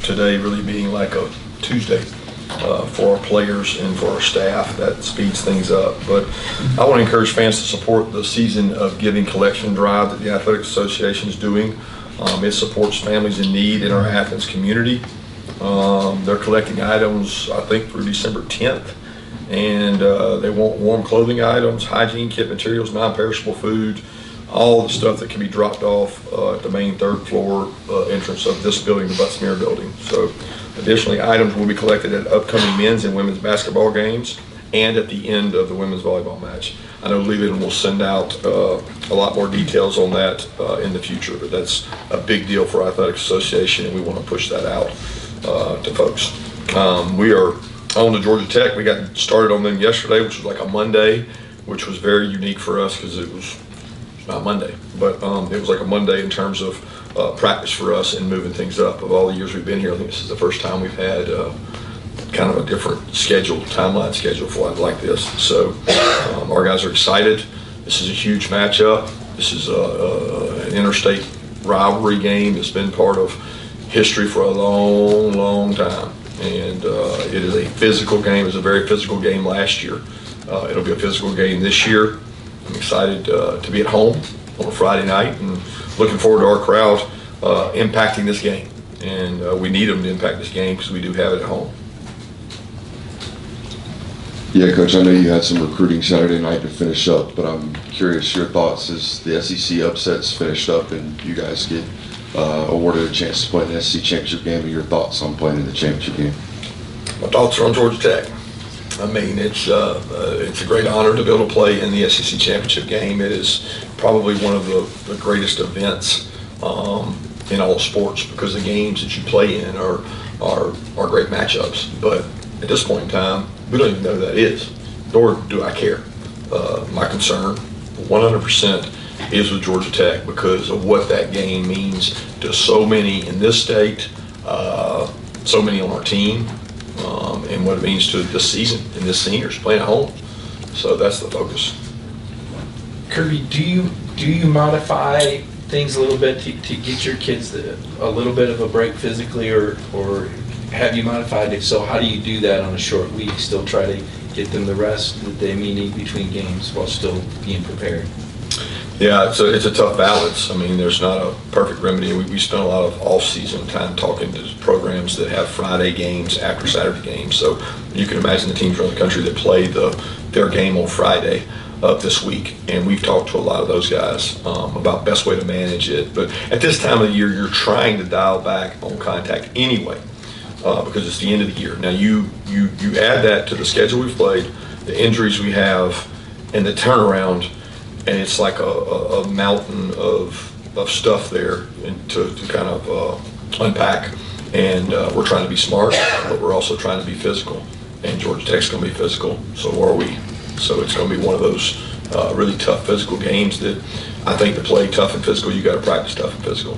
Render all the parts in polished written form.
today really being like a Tuesday for our players and for our staff. That speeds things up. But I want to encourage fans to support the Season of Giving collection drive that the Athletic Association is doing. It supports families in need in our Athens community. They're collecting items, I think, through December 10th. And they want warm clothing items, hygiene kit materials, non-perishable food, all the stuff that can be dropped off at the main third floor entrance of this building, the Butts-Mehre building. So additionally, items will be collected at upcoming men's and women's basketball games and at the end of the women's volleyball match. I know Leland will send out a lot more details on that in the future, but that's a big deal for our Athletic Association, and we want to push that out to folks. We are on to Georgia Tech. We got started on them yesterday, which was like a Monday, which was very unique for us because it was not Monday, but it was like a Monday in terms of practice for us and moving things up. Of all the years we've been here, I think this is the first time we've had kind of a different timeline schedule for it like this. So our guys are excited. This is a huge matchup. This is an interstate rivalry game that's been part of history for a long, long time. And it is a physical game. It was a very physical game last year. It'll be a physical game this year. I'm excited to be at home on a Friday night and looking forward to our crowd impacting this game. And we need them to impact this game because we do have it at home. Yeah, Coach, I know you had some recruiting Saturday night to finish up, but I'm curious your thoughts as the SEC upsets finished up and you guys get awarded a chance to play in the SEC championship game, and your thoughts on playing in the championship game. My thoughts are on Georgia Tech. I mean, it's a great honor to be able to play in the SEC championship game. It is probably one of the greatest events in all sports because the games that you play in are great matchups. But at this point in time, we don't even know who that is, nor do I care. My concern, 100%, is with Georgia Tech because of what that game means to so many in this state, so many on our team, and what it means to this season and this seniors playing at home. So that's the focus. Kirby, do you modify things a little bit to get your kids a little bit of a break physically, or have you modified? If so, how do you do that on a short week? Still try to get them the rest that they may need between games while still being prepared? Yeah, it's a tough balance. I mean, there's not a perfect remedy. We spent a lot of off-season time talking to programs that have Friday games after Saturday games. So you can imagine the teams around the country that play their game on Friday this week. And we've talked to a lot of those guys about best way to manage it. But at this time of the year, you're trying to dial back on contact anyway because it's the end of the year. Now, you add that to the schedule we've played, the injuries we have, and the turnaround, and it's like a mountain of stuff there to kind of unpack. And we're trying to be smart, but we're also trying to be physical. And Georgia Tech's going to be physical, so are we. So it's going to be one of those really tough physical games that I think to play tough and physical, you got to practice tough and physical.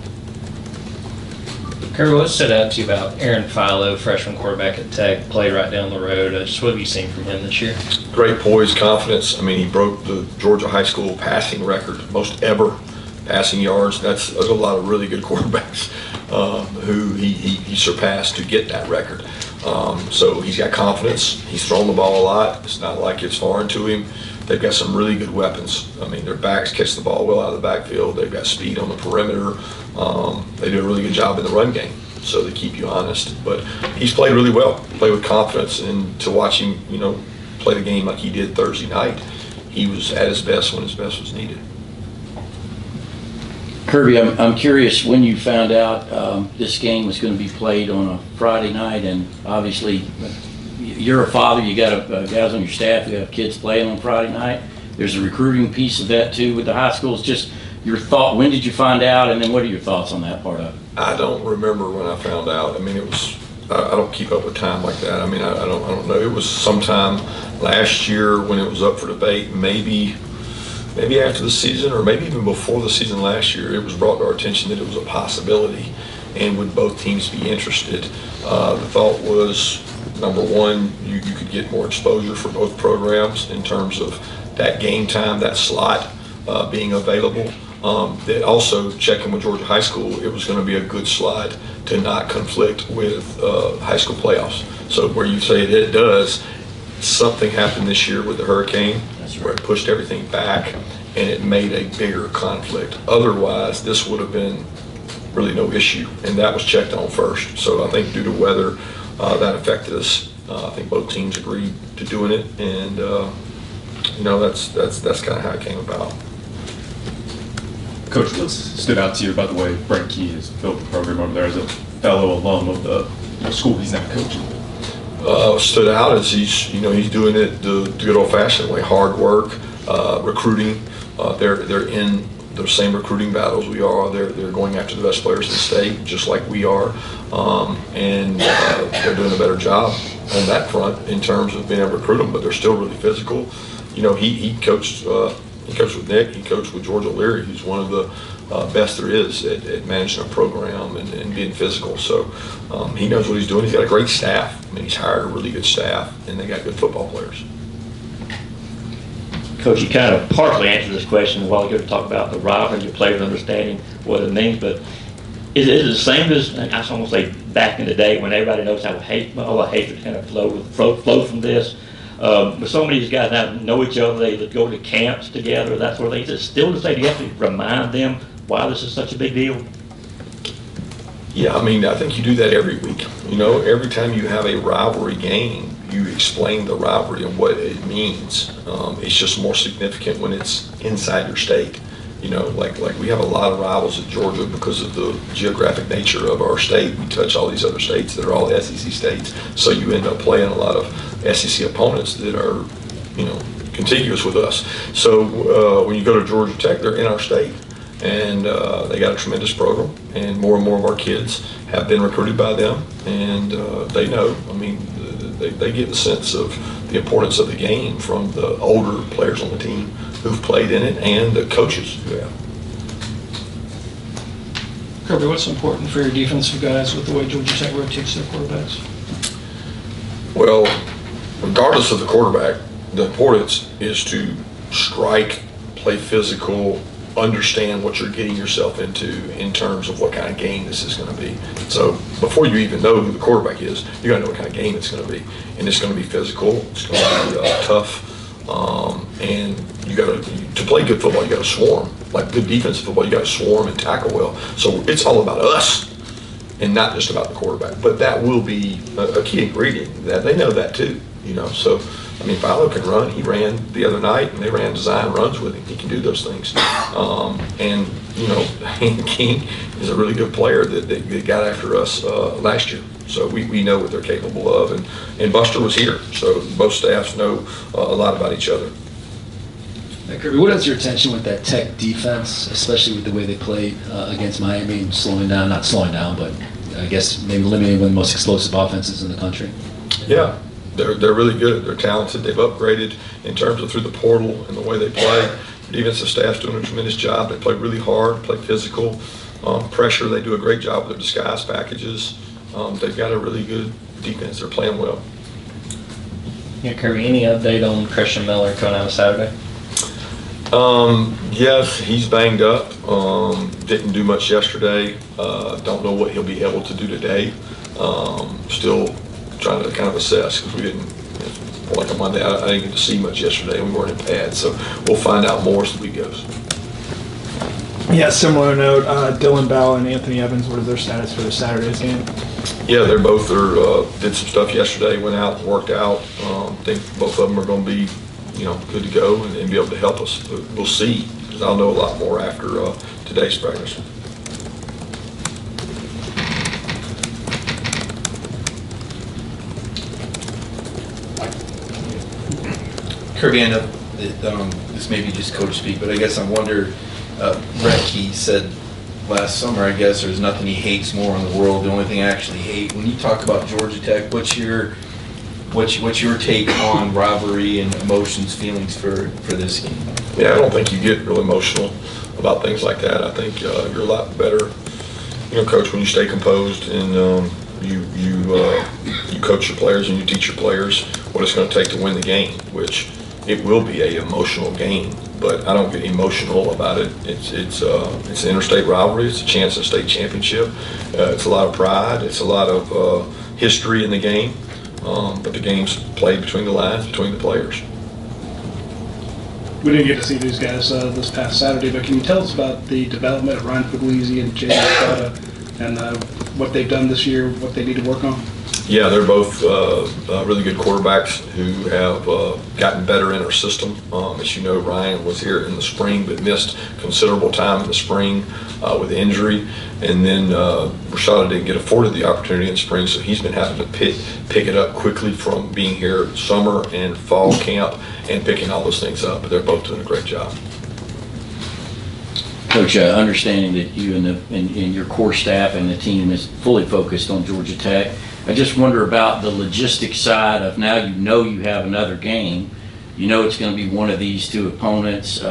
Kirby, what stood out to you about Aaron Philo, freshman quarterback at Tech, played right down the road? Just what have you seen from him this year? Great poise, confidence. I mean, he broke the Georgia high school passing record, most ever passing yards. There's a lot of really good quarterbacks who he surpassed to get that record. So he's got confidence. He's thrown the ball a lot. It's not like it's foreign to him. They've got some really good weapons. I mean, their backs catch the ball well out of the backfield. They've got speed on the perimeter. They do a really good job in the run game, so they keep you honest. But he's played really well, played with confidence, and to watch him, play the game like he did Thursday night, he was at his best when his best was needed. Kirby, I'm curious when you found out this game was going to be played on a Friday night, and obviously you're a father, you got guys on your staff who have kids playing on Friday night. There's a recruiting piece of that too with the high schools. Just your thought, when did you find out, and then what are your thoughts on that part of it? I don't remember when I found out. I mean, I don't keep up with time like that. I mean, I don't know. It was sometime last year when it was up for debate, maybe after the season, or maybe even before the season last year. It was brought to our attention that it was a possibility, and would both teams be interested? The thought was, number one, you could get more exposure for both programs in terms of that game time, that slot being available. That also checking with Georgia High School, it was going to be a good slide to not conflict with high school playoffs. So where you say it does, something happened this year with the hurricane where it pushed everything back and it made a bigger conflict. Otherwise, this would have been really no issue, and that was checked on first. So I think due to weather, that affected us. I think both teams agreed to doing it, and that's kind of how it came about. Coach, what stood out to you about the way Brent Key has built the program over there as a fellow alum of the school he's now coaching? Stood out as he's doing it the good old-fashioned way, hard work, recruiting. They're in the same recruiting battles we are. They're going after the best players in the state, just like we are, and they're doing a better job on that front in terms of being able to recruit them. But they're still really physical. He coached. He coached with Nick. He coached with George O'Leary, who's one of the best there is at managing a program and being physical. So he knows what he's doing. He's got a great staff. I mean, he's hired a really good staff, and they got good football players. Coach, you kind of partially answered this question a while ago to talk about the rivalry, your players understanding what it means, but is it the same as, I was almost say back in the day when everybody knows how all the hatred kind of flow from this? But so many of these guys now know each other, they go to camps together, that sort of thing. Is it still the same? Do you have to remind them why this is such a big deal? Yeah, I mean, I think you do that every week. Every time you have a rivalry game, you explain the rivalry and what it means. It's just more significant when it's inside your state. Like we have a lot of rivals at Georgia because of the geographic nature of our state. We touch all these other states that are all SEC states. So you end up playing a lot of SEC opponents that are, contiguous with us. So when you go to Georgia Tech, they're in our state. And they got a tremendous program. And more of our kids have been recruited by them. And they know, they get the sense of the importance of the game from the older players on the team who've played in it and the coaches who have. Kirby, what's important for your defensive guys with the way Georgia Tech rotates their quarterbacks? Well, regardless of the quarterback, the importance is to strike, play physical, understand what you're getting yourself into in terms of what kind of game this is going to be. So before you even know who the quarterback is, you're going to know what kind of game it's going to be. And it's going to be physical, it's going to be tough, and you got to play good football, you got to swarm. Like good defensive football, you got to swarm and tackle well. So it's all about us and not just about the quarterback. But that will be a key ingredient. That they know that too, So Philo can run. He ran the other night, and they ran design runs with him. He can do those things. And King is a really good player that got after us last year. So we know what they're capable of. And Buster was here, so both staffs know a lot about each other. Hey, Kirby, what has your attention with that Tech defense, especially with the way they played against Miami, not slowing down, but I guess maybe limiting one of the most explosive offenses in the country? Yeah. They're really good. They're talented. They've upgraded in terms of through the portal and the way they play. The defensive staff's doing a tremendous job. They play really hard, play physical, pressure. They do a great job with their disguise packages. They've got a really good defense. They're playing well. Yeah, Kirby, any update on Christian Miller coming out of Saturday? Yes, he's banged up. Didn't do much yesterday. Don't know what he'll be able to do today. Still trying to kind of assess because we didn't, like on Monday, I didn't get to see much yesterday. We weren't in pads, so we'll find out more as the week goes. Yeah, similar note, Dylan Bell and Anthony Evans, what is their status for the Saturday's game? Yeah, they're both did some stuff yesterday, went out and worked out. I think both of them are going to be, good to go and be able to help us. But we'll see, because I'll know a lot more after today's practice. Kirby, I know that this may be just coach speak, but I guess I wonder, Brett Key said last summer, I guess, there's nothing he hates more in the world. The only thing I actually hate. When you talk about Georgia Tech, what's your take on rivalry and emotions, feelings for this game? Yeah, I don't think you get real emotional about things like that. I think you're a lot better, coach, when you stay composed and you coach your players and you teach your players what it's going to take to win the game, which it will be a emotional game, but I don't get emotional about it. It's an interstate rivalry. It's a chance at a state championship. It's a lot of pride. It's a lot of history in the game. But the game's played between the lines, between the players. We didn't get to see these guys this past Saturday, but can you tell us about the development of Ryan Puglisi and Jay Estrada and what they've done this year, what they need to work on? Yeah, they're both really good quarterbacks who have gotten better in our system. As you know, Ryan was here in the spring but missed considerable time in the spring with injury. And then Rashada didn't get afforded the opportunity in spring, so he's been having to pick it up quickly from being here summer and fall camp and picking all those things up. But they're both doing a great job. Coach, understanding that you and your core staff and the team is fully focused on Georgia Tech, I just wonder about the logistics side of now you have another game. You know it's going to be one of these two opponents.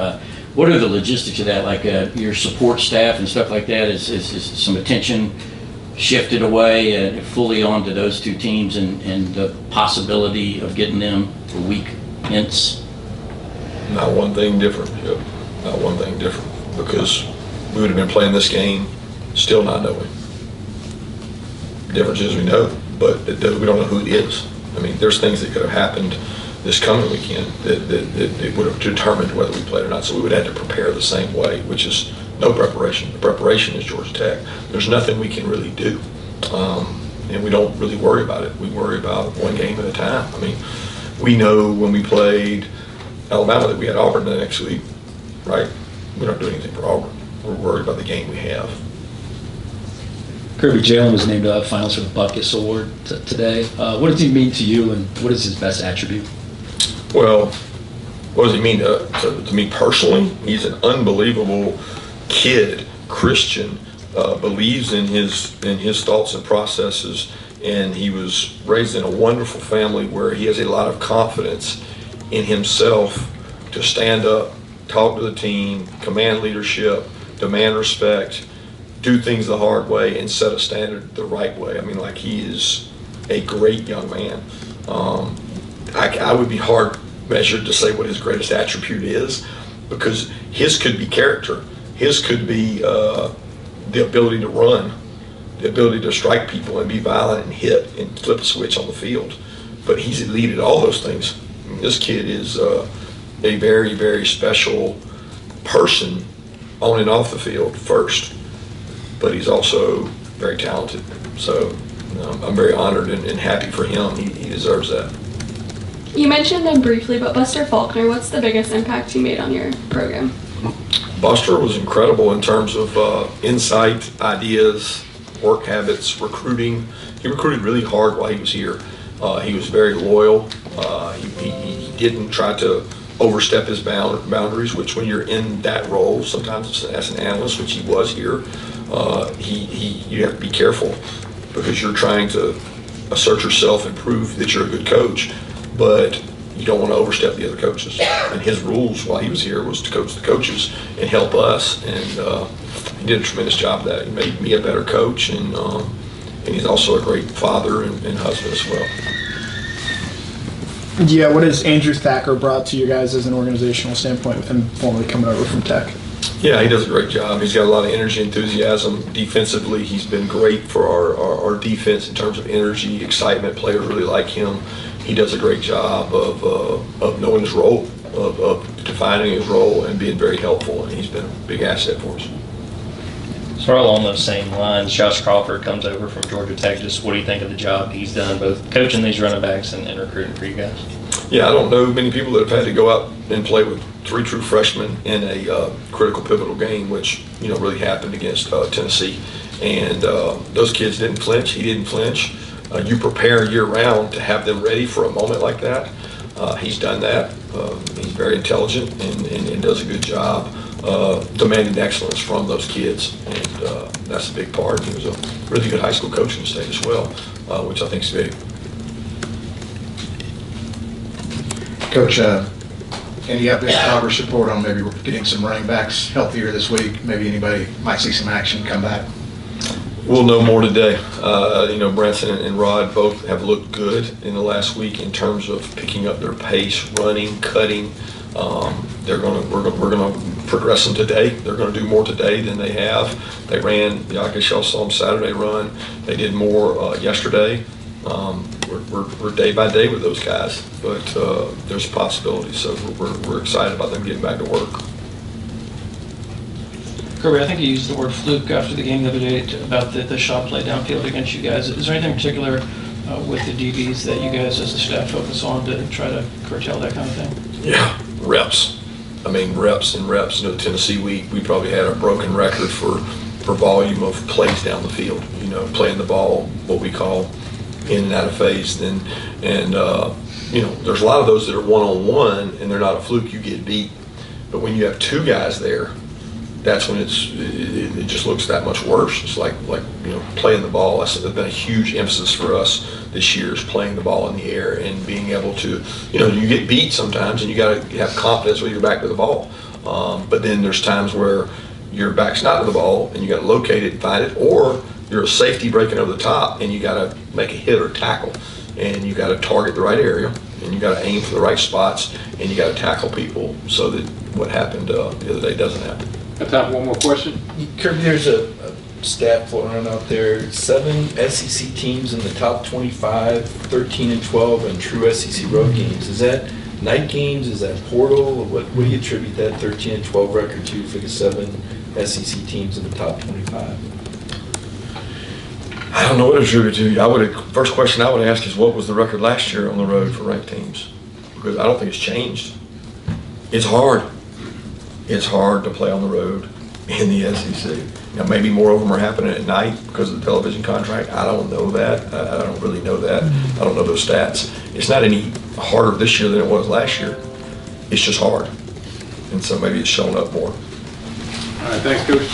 What are the logistics of that, like your support staff and stuff like that? Is some attention shifted away and fully onto those two teams and the possibility of getting them a week hence? Not one thing different, Yep. Not one thing different. Because we would have been playing this game still not knowing. The difference is we know, but we don't know who it is. I mean, there's things that could have happened this coming weekend that would have determined whether we played or not. So we would have to prepare the same way, which is no preparation. The preparation is Georgia Tech. There's nothing we can really do. And we don't really worry about it. We worry about one game at a time. I mean, we know when we played Alabama that we had Auburn the next week, right? We don't do anything for Auburn. We're worried about the game we have. Kirby, Jalen was named finalist for the Butkus Award today. What does he mean to you, and what is his best attribute? Well, what does he mean to me personally? He's an unbelievable kid, Christian, believes in his thoughts and processes, and he was raised in a wonderful family where he has a lot of confidence in himself to stand up, talk to the team, command leadership, demand respect, do things the hard way, and set a standard the right way. I mean, like, he is a great young man. I would be hard measured to say what his greatest attribute is, because his could be character. His could be the ability to run, the ability to strike people and be violent and hit and flip a switch on the field. But he's elite at all those things. I mean, this kid is a very, very special person on and off the field first, but he's also very talented. So I'm very honored and happy for him. He deserves that. You mentioned him briefly, but Buster Faulkner, what's the biggest impact he made on your program? Buster was incredible in terms of insight, ideas, work habits, recruiting. He recruited really hard while he was here. He was very loyal. He didn't try to overstep his boundaries, which when you're in that role, sometimes as an analyst, which he was here, you have to be careful because you're trying to assert yourself and prove that you're a good coach, but you don't want to overstep the other coaches. And his rules while he was here was to coach the coaches and help us, and he did a tremendous job of that. He made me a better coach, and he's also a great father and husband as well. Yeah, what has Andrew Thacker brought to you guys as an organizational standpoint with him formerly coming over from Tech? Yeah, he does a great job. He's got a lot of energy, enthusiasm. Defensively, he's been great for our defense in terms of energy, excitement. Players really like him. He does a great job of knowing his role, of defining his role and being very helpful, and he's been a big asset for us. So along those same lines, Josh Crawford comes over from Georgia Tech. Just what do you think of the job he's done, both coaching these running backs and recruiting for you guys? Yeah, I don't know many people that have had to go out and play with three true freshmen in a critical, pivotal game, which really happened against Tennessee. And those kids didn't flinch. He didn't flinch. You prepare year-round to have them ready for a moment like that. He's done that. He's very intelligent and does a good job demanding excellence from those kids, and that's a big part. He was a really good high school coach in the state as well, which I think is big. Coach, any update progress report on maybe getting some running backs healthier this week? Maybe anybody might see some action come back? We'll know more today. Branson and Rod both have looked good in the last week in terms of picking up their pace, running, cutting. We're gonna progress them today. They're gonna do more today than they have. They ran, I guess y'all saw them Saturday run. They did more yesterday. We're day by day with those guys, but there's a possibility. So we're excited about them getting back to work. Kirby, I think you used the word fluke after the game the other day about the shot play downfield against you guys. Is there anything in particular with the DBs that you guys as a staff focus on to try to curtail that kind of thing? Yeah, reps. I mean, reps and reps. The Tennessee week, we probably had a broken record for volume of plays down the field. Playing the ball, what we call in and out of phase. And there's a lot of those that are one-on-one, and they're not a fluke. You get beat. But when you have two guys there, that's when it just looks that much worse. It's like playing the ball. That's been a huge emphasis for us this year, is playing the ball in the air and being able to, you get beat sometimes, and you got to have confidence when you're back to the ball. But then there's times where your back's not to the ball, and you got to locate it and find it, or you're a safety breaking over the top, and you got to make a hit or tackle, and you got to target the right area, and you got to aim for the right spots, and you got to tackle people so that what happened the other day doesn't happen. Got time for one more question? Kirby, there's a stat floating around out there, 7 SEC teams in the top 25, 13 and 12 in true SEC road games. Is that night games? Is that portal? Or what do you attribute that 13 and 12 record to for the 7 SEC teams in the top 25? I don't know what to attribute to. First question I would ask is, what was the record last year on the road for ranked teams? Because I don't think it's changed. It's hard. It's hard to play on the road in the SEC. Now, maybe more of them are happening at night because of the television contract. I don't know that. I don't really know that. I don't know those stats. It's not any harder this year than it was last year. It's just hard. And so maybe it's showing up more. All right, thanks, Coach.